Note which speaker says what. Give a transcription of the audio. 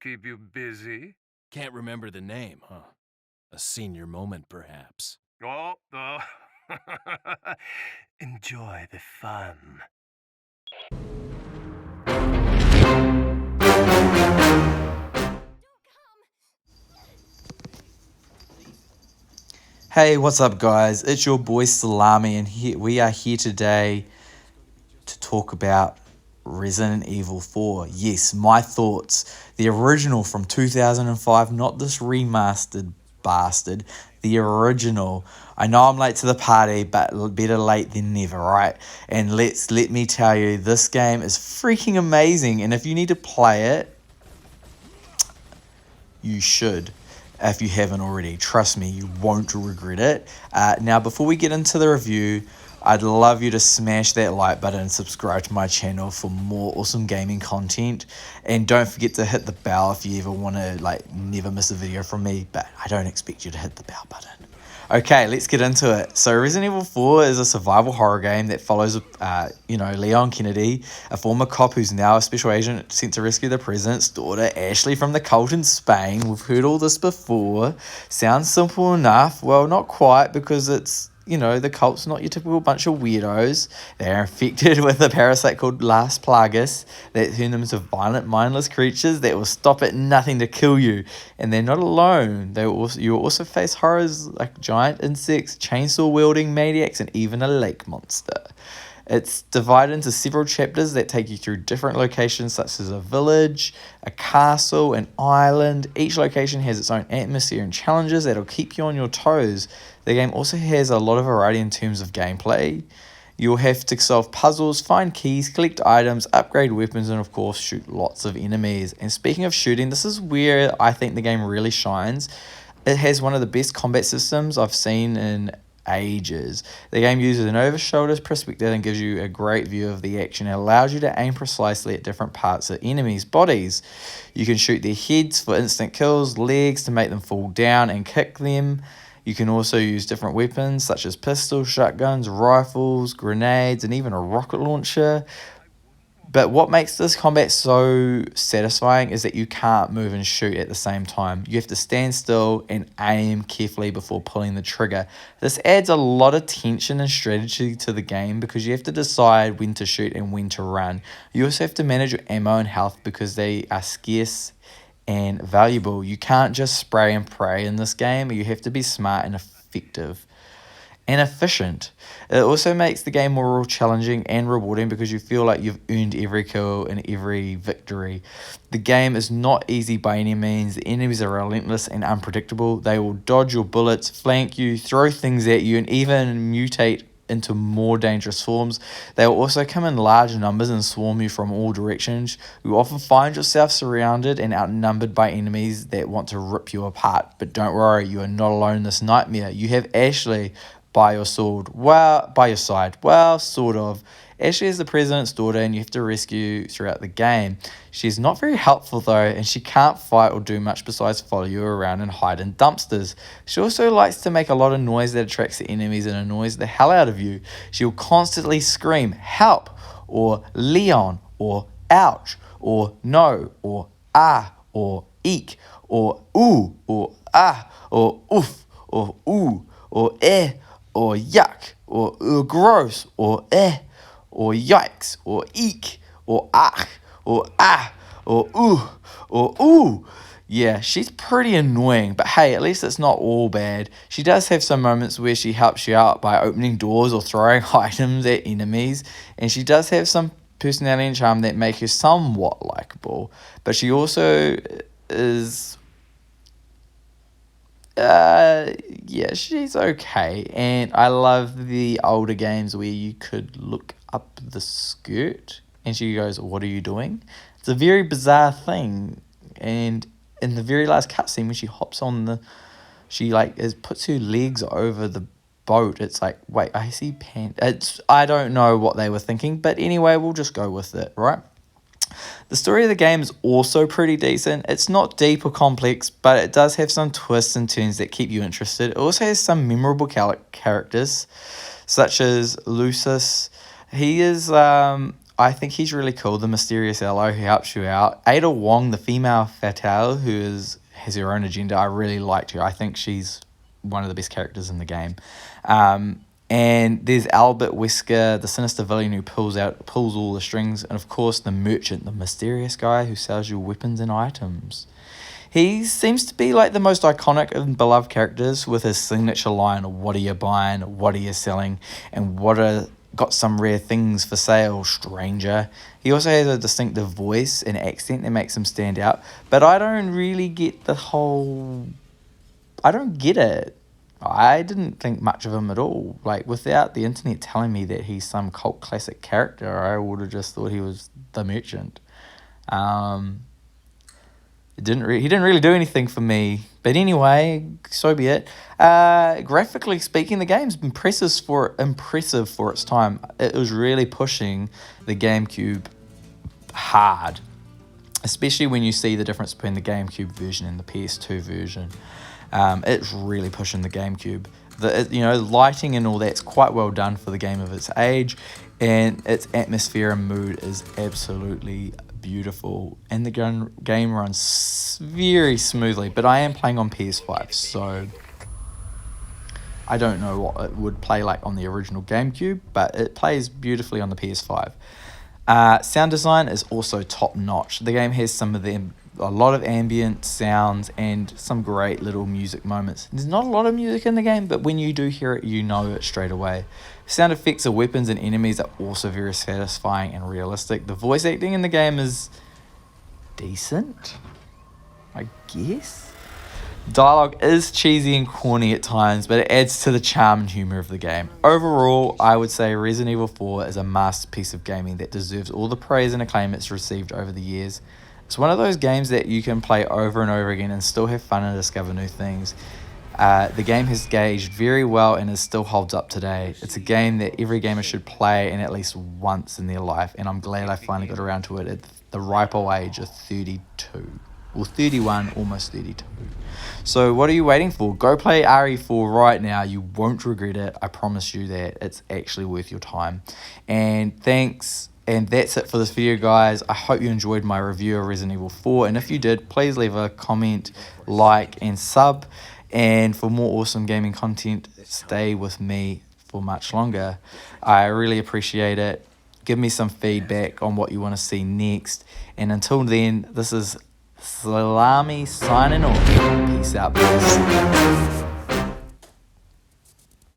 Speaker 1: Keep you busy?
Speaker 2: Can't remember the name, huh? A senior moment, perhaps.
Speaker 1: Oh, enjoy the fun.
Speaker 3: Hey, what's up, guys? It's your boy Salami, and we are here today to talk about Resident Evil 4. Yes, my thoughts. The original from 2005, not this remastered bastard. The original. I know I'm late to the party, but better late than never, right? And let me tell you, this game is freaking amazing. And if you need to play it, you should. If you haven't already, trust me, you won't regret it. Now, before we get into the review, I'd love you to smash that like button and subscribe to my channel for more awesome gaming content. And don't forget to hit the bell if you ever want to never miss a video from me, but I don't expect you to hit the bell button. Okay, let's get into it. So Resident Evil 4 is a survival horror game that follows, Leon Kennedy, a former cop who's now a special agent sent to rescue the president's daughter, Ashley, from the cult in Spain. We've heard all this before. Sounds simple enough. Well, not quite, because it's, the cult's not your typical bunch of weirdos. They're infected with a parasite called Las Plagas that turn them into violent, mindless creatures that will stop at nothing to kill you. And they're not alone. You'll also face horrors like giant insects, chainsaw-wielding maniacs, and even a lake monster. It's divided into several chapters that take you through different locations, such as a village, a castle, an island. Each location has its own atmosphere and challenges that'll keep you on your toes. The game also has a lot of variety in terms of gameplay. You'll have to solve puzzles, find keys, collect items, upgrade weapons, and of course shoot lots of enemies. And speaking of shooting, this is where I think the game really shines. It has one of the best combat systems I've seen in ages. The game uses an over-shoulder perspective and gives you a great view of the action. It allows you to aim precisely at different parts of enemies' bodies. You can shoot their heads for instant kills, legs to make them fall down and kick them. You can also use different weapons such as pistols, shotguns, rifles, grenades, and even a rocket launcher. But what makes this combat so satisfying is that you can't move and shoot at the same time. You have to stand still and aim carefully before pulling the trigger. This adds a lot of tension and strategy to the game because you have to decide when to shoot and when to run. You also have to manage your ammo and health because they are scarce and valuable. You can't just spray and pray in this game. You have to be smart and effective and efficient. It also makes the game more challenging and rewarding because you feel like you've earned every kill and every victory. The game is not easy by any means. The enemies are relentless and unpredictable. They will dodge your bullets, flank you, throw things at you, and even mutate into more dangerous forms. They will also come in large numbers and swarm you from all directions. You often find yourself surrounded and outnumbered by enemies that want to rip you apart. But don't worry, you are not alone in this nightmare. You have Ashley by your side. Well, sort of. Ashley is the president's daughter and you have to rescue throughout the game. She's not very helpful though, and she can't fight or do much besides follow you around and hide in dumpsters. She also likes to make a lot of noise that attracts the enemies and annoys the hell out of you. She'll constantly scream, help, or Leon, or ouch, or no, or ah, or eek, or ooh, or ah, or oof, or ooh, or eh, or yuck, or gross, or eh, or yikes, or eek, or ach, or ah, or ooh. Yeah, she's pretty annoying, but hey, at least it's not all bad. She does have some moments where she helps you out by opening doors or throwing items at enemies, and she does have some personality and charm that make her somewhat likable, but she also is yeah, she's okay. And I love the older games where you could look up the skirt and she goes, what are you doing? It's a very bizarre thing. And in the very last cutscene when she hops on puts her legs over the boat, it's like, wait, I see I don't know what they were thinking, but anyway, we'll just go with it, right? The story of the game is also pretty decent. It's not deep or complex, but it does have some twists and turns that keep you interested. It also has some memorable characters, such as Lucius. He is I think he's really cool, the mysterious ally who helps you out. Ada Wong, the female fatale, has her own agenda. I really liked her. I think she's one of the best characters in the game. And there's Albert Wesker, the sinister villain who pulls all the strings, and of course the merchant, the mysterious guy who sells you weapons and items. He seems to be like the most iconic and beloved characters with his signature line, "What are you buying? What are you selling? And got some rare things for sale, stranger." He also has a distinctive voice and accent that makes him stand out, but I don't really get I don't get it. I didn't think much of him at all. Like, without the internet telling me that he's some cult classic character, I would have just thought he was the merchant. He didn't really do anything for me. But anyway, so be it. Graphically speaking, the game's impressive for its time. It was really pushing the GameCube hard, especially when you see the difference between the GameCube version and the PS2 version. It's really pushing the GameCube. The lighting and all that's quite well done for the game of its age, and its atmosphere and mood is absolutely beautiful, and the game runs very smoothly. But I am playing on PS5, so I don't know what it would play like on the original GameCube, but it plays beautifully on the PS5. Sound design is also top notch. The game has a lot of ambient sounds and some great little music moments. There's not a lot of music in the game, but when you do hear it, you know it straight away. Sound effects of weapons and enemies are also very satisfying and realistic. The voice acting in the game is decent, I guess. Dialogue is cheesy and corny at times, but it adds to the charm and humour of the game. Overall, I would say Resident Evil 4 is a masterpiece of gaming that deserves all the praise and acclaim it's received over the years. It's one of those games that you can play over and over again and still have fun and discover new things. The game has gauged very well and it still holds up today. It's a game that every gamer should play in at least once in their life, and I'm glad I finally got around to it at the ripe old age of 32. Or 31, almost 32. So what are you waiting for? Go play RE4 right now. You won't regret it. I promise you that. It's actually worth your time. And thanks. And that's it for this video, guys. I hope you enjoyed my review of Resident Evil 4. And if you did, please leave a comment, like, and sub. And for more awesome gaming content, stay with me for much longer. I really appreciate it. Give me some feedback on what you want to see next. And until then, this is Salami signing off. Peace out, boys.